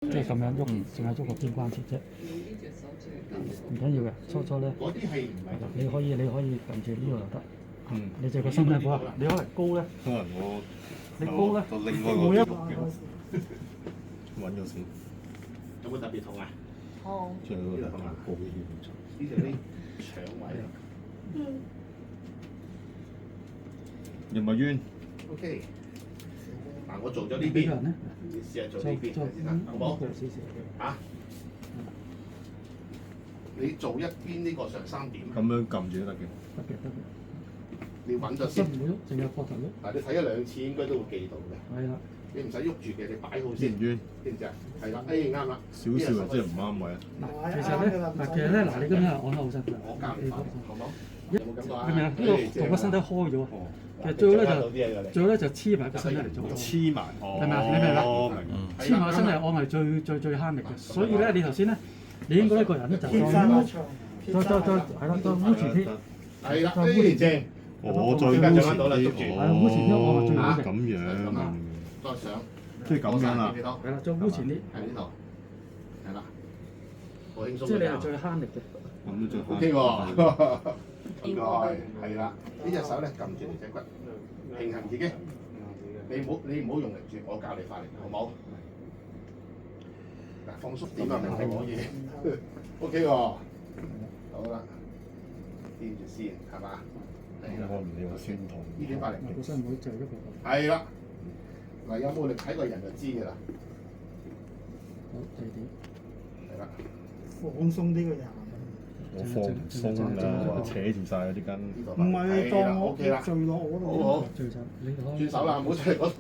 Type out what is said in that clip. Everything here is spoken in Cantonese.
即係咁樣喐，淨係喐個肩關節啫，唔緊要嘅。初咧，你可以撳住呢個就得。你隻個身體好啊，你可能高咧，可能你高咧，就另外個每一揾咗先。有冇特別痛啊？痛。即係嗰個痛啊，高啲唔錯。呢度啲腸位。有冇冤 OK。嗱，我做咗呢邊，你試下做呢邊先得，好冇？嚇？你做一邊呢個上3點。咁樣撳住都得嘅。得嘅。你揾咗先。唔會喐，淨係膊頭喐。嗱，你睇咗2次應該都會記到嘅。係啦。你唔使喐住嘅，你擺好先。冤唔冤？知唔知啊？係啦，啱啦。少少啊，即係唔啱位啊。嗱，其實咧，嗱，你今日按得好辛苦。我教你翻，好冇？有冇感覺啊？係咪啊？呢個同個身體開咗啊！其實最好咧就黐埋個身體嚟做。黐埋。係咪啊？你明啦？黐埋個身體按係最慳力嘅。所以咧，你頭先咧，你應該一個人咧就再係啦，再污前啲。係啦，呢正。我再污前啲。污前啲按係最好嘅。咁樣。再上。即係咁樣啦。係啦，再污前啲。係呢度。係啦。好輕鬆。即係你係最慳力嘅。咁都最慳。 OK 喎。應該係啦，呢隻手咧撳住條脊骨，平衡自己。你唔好用力住，我教你發力，好冇？嗱，放鬆點啊，明唔明可以？OK 喎，好啦，掂住先，係嘛？我唔理我酸痛。呢點發力？個身唔好就喐個。係啦，嗱，有冇力睇個人就知㗎啦。好，第二點。係啦。放鬆啲個人。我放唔鬆啦，扯住晒嗰啲筋。唔係當我墜落我度。好好。最慘，你轉手啦，唔好出嚟嗰。